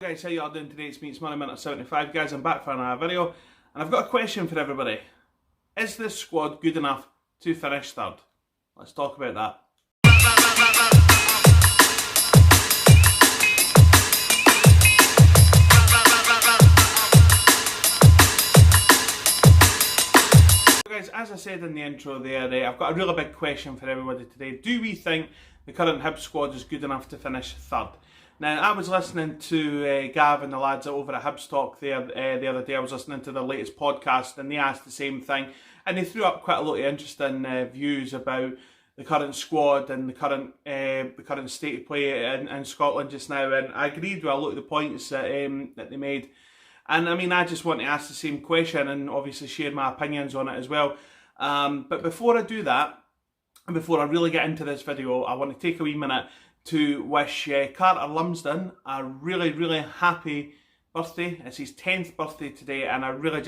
Hey guys, how you all doing today? It's me, it's Money75. Guys, I'm back for another video, and I've got a question for everybody. Is this squad good enough to finish third? Let's talk about that. So guys, as I said in the intro there, I've got a really big question for everybody today. Do we think the current Hibs squad is good enough to finish third? Now, I was listening to Gav and the lads over at Hibs Talk there the other day. I was listening to their latest podcast, and they asked the same thing. And they threw up quite a lot of interesting views about the current squad and the current state of play in Scotland just now. And I agreed with a lot of the points that they made. And I mean, I just want to ask the same question and obviously share my opinions on it as well. But before I do that, and before I really get into this video, I want to take a wee minute to wish Carter Lumsden a really happy birthday. It's his 10th birthday today, and I really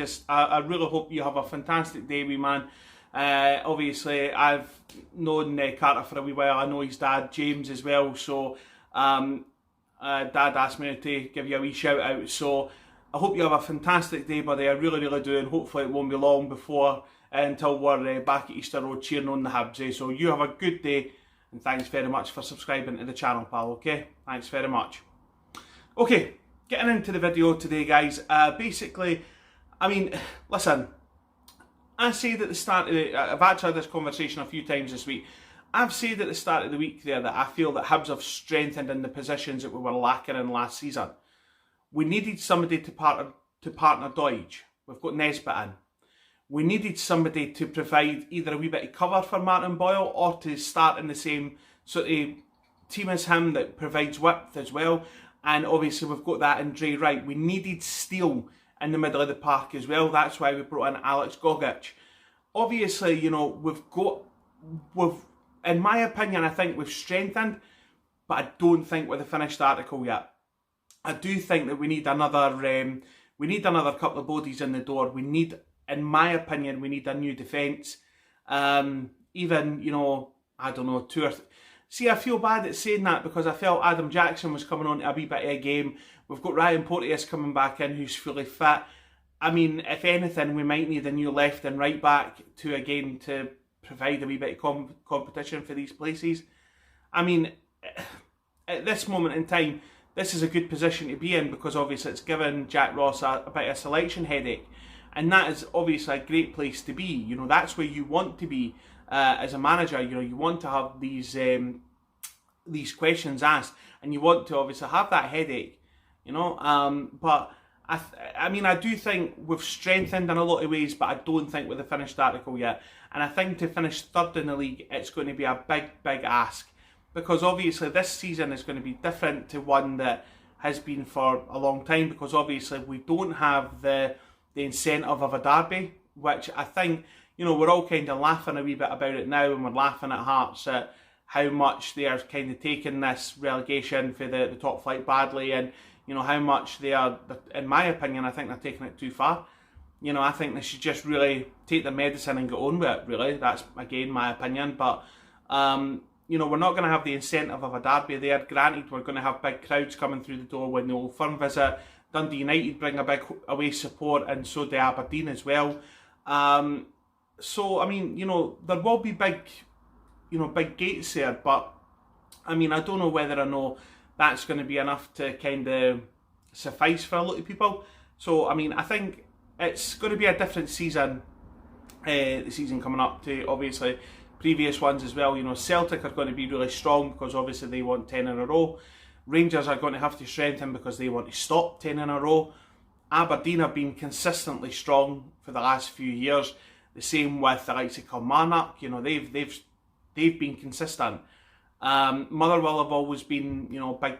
hope you have a fantastic day, wee man. Obviously, I've known Carter for a wee while. I know his dad, James, as well, so Dad asked me to give you a wee shout out, so I hope you have a fantastic day, buddy. I really do, and hopefully it won't be long before until we're back at Easter Road cheering on the Hibs. So you have a good day. And thanks very much for subscribing to the channel, pal, okay? Thanks very much. Okay, getting into the video today, guys. Basically, I mean, listen, I said at the start of I've actually had this conversation a few times this week. I've said at the start of the week there that I feel that Hibs have strengthened in the positions that we were lacking in last season. We needed somebody to partner Deutsch. We've got Nesbitt in. We needed somebody to provide either a wee bit of cover for Martin Boyle or to start in the same sort of team as him that provides width as well. And obviously we've got that in Dre Wright. We needed steel in the middle of the park as well. That's why we brought in Alex Gogic. Obviously, you know, we've in my opinion, I think we've strengthened, but I don't think we're the finished article yet. I do think that we need another couple of bodies in the door. We need, in my opinion, we need a new defence. Even, you know, I don't know, See, I feel bad at saying that because I felt Adam Jackson was coming on to a wee bit of a game. We've got Ryan Porteous coming back in who's fully fit. I mean, if anything, we might need a new left and right back to provide a wee bit of competition for these places. I mean, at this moment in time, this is a good position to be in because obviously it's given Jack Ross a bit of a selection headache. And that is obviously a great place to be. You know, that's where you want to be as a manager. You know, you want to have these questions asked, and you want to obviously have that headache. You know, but I mean, I do think we've strengthened in a lot of ways, but I don't think we're the finished article yet. And I think to finish third in the league, it's going to be a big ask because obviously this season is going to be different to one that has been for a long time because obviously we don't have the incentive of a derby, which I think, you know, we're all kind of laughing a wee bit about it now, and we're laughing at Hearts at how much they are kind of taking this relegation for the top flight badly, and, you know, how much they are, in my opinion, I think they're taking it too far. You know, I think they should just really take their medicine and get on with it, really. That's, again, my opinion, but, you know, we're not going to have the incentive of a derby there. Granted, we're going to have big crowds coming through the door when the Old Firm visit. Dundee United bring a big away support, and so do Aberdeen as well. So, I mean, you know, there will be big gates there, but, I mean, I don't know whether or not that's going to be enough to kind of suffice for a lot of people. So, I mean, I think it's going to be a different season, the season coming up to, obviously, previous ones as well. You know, Celtic are going to be really strong because, obviously, they want 10 in a row. Rangers are going to have to strengthen because they want to stop 10 in a row. Aberdeen have been consistently strong for the last few years. The same with the likes of Kilmarnock. You know, they've been consistent. Motherwell have always been, you know, big.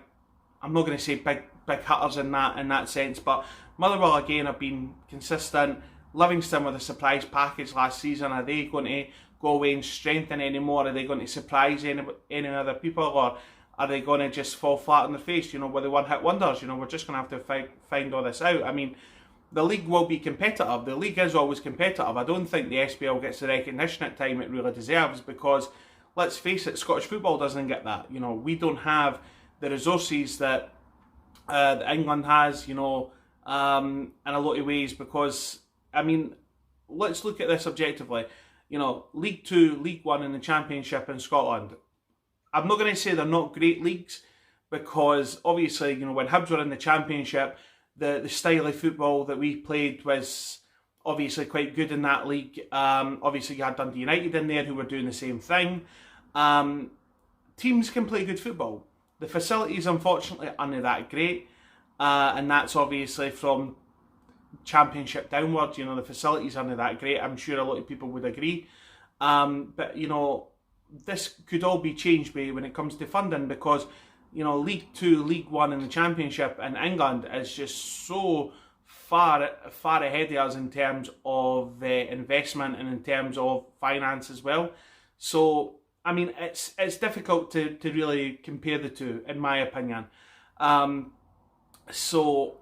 I'm not going to say big hitters in that sense, but Motherwell again have been consistent. Livingston with a surprise package last season. Are they going to go away and strengthen anymore? Are they going to surprise any other people, or are they going to just fall flat on their face, you know, with the one-hit wonders? You know, we're just going to have to find all this out. I mean, the league will be competitive. The league is always competitive. I don't think the SPL gets the recognition at time it really deserves because, let's face it, Scottish football doesn't get that. You know, we don't have the resources that that England has, in a lot of ways, because, I mean, let's look at this objectively. League Two, League One and the Championship in Scotland. I'm not going to say they're not great leagues, because obviously, when Hibs were in the Championship, the style of football that we played was obviously quite good in that league. Obviously, you had Dundee United in there who were doing the same thing. Teams can play good football. The facilities, unfortunately, aren't that great. And that's obviously from Championship downwards. The facilities aren't that great. I'm sure a lot of people would agree. But, this could all be changed when it comes to funding, because, League Two, League One and the Championship in England is just so far ahead of us in terms of investment and in terms of finance as well. So, I mean, it's difficult to really compare the two, in my opinion. So,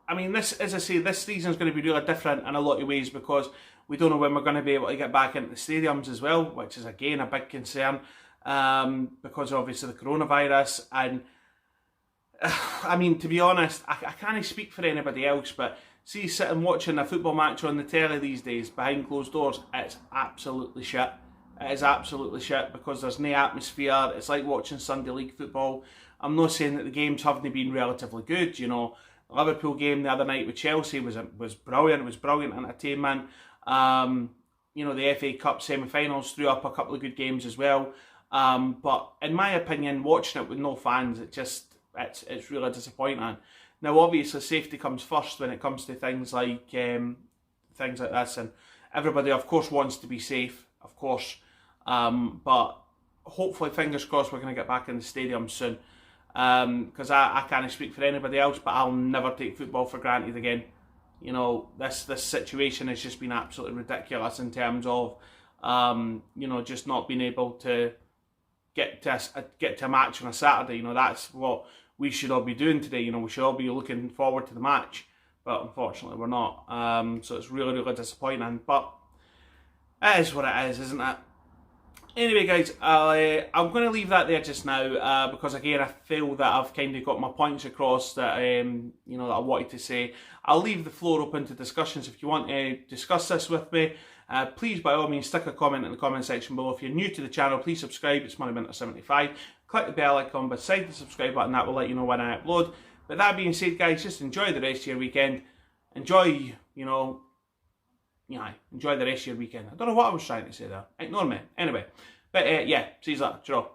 I mean, this, as I say, this season is going to be really different in a lot of ways, because we don't know when we're going to be able to get back into the stadiums as well, which is, again, a big concern, because obviously the coronavirus. And, I mean, to be honest, I can't speak for anybody else, but see, sitting watching a football match on the telly these days, behind closed doors, it's absolutely shit. It is absolutely shit, because there's no atmosphere. It's like watching Sunday League football. I'm not saying that the games haven't been relatively good. The Liverpool game the other night with Chelsea was brilliant. It was brilliant entertainment. The FA Cup semi-finals threw up a couple of good games as well. But in my opinion, watching it with no fans, it's really disappointing. Now, obviously, safety comes first when it comes to things like this, and everybody, of course, wants to be safe, of course. But hopefully, fingers crossed, we're going to get back in the stadium soon. Because I can't speak for anybody else, but I'll never take football for granted again. This situation has just been absolutely ridiculous in terms of, just not being able to get to a match on a Saturday. That's what we should all be doing today. We should all be looking forward to the match, but unfortunately we're not. So it's really, really disappointing, but it is what it is, isn't it? Anyway, guys, I'm going to leave that there just now, because again, I feel that I've kind of got my points across that that I wanted to say. I'll leave the floor open to discussions. If you want to discuss this with me, please by all means stick a comment in the comment section below. If you're new to the channel, please subscribe. It's Moneyminter75. Click the bell icon beside the subscribe button. That will let you know when I upload. But that being said, guys, just enjoy the rest of your weekend. Enjoy the rest of your weekend. I don't know what I was trying to say there. Ignore me. Anyway. But yeah, see you later. Ciao.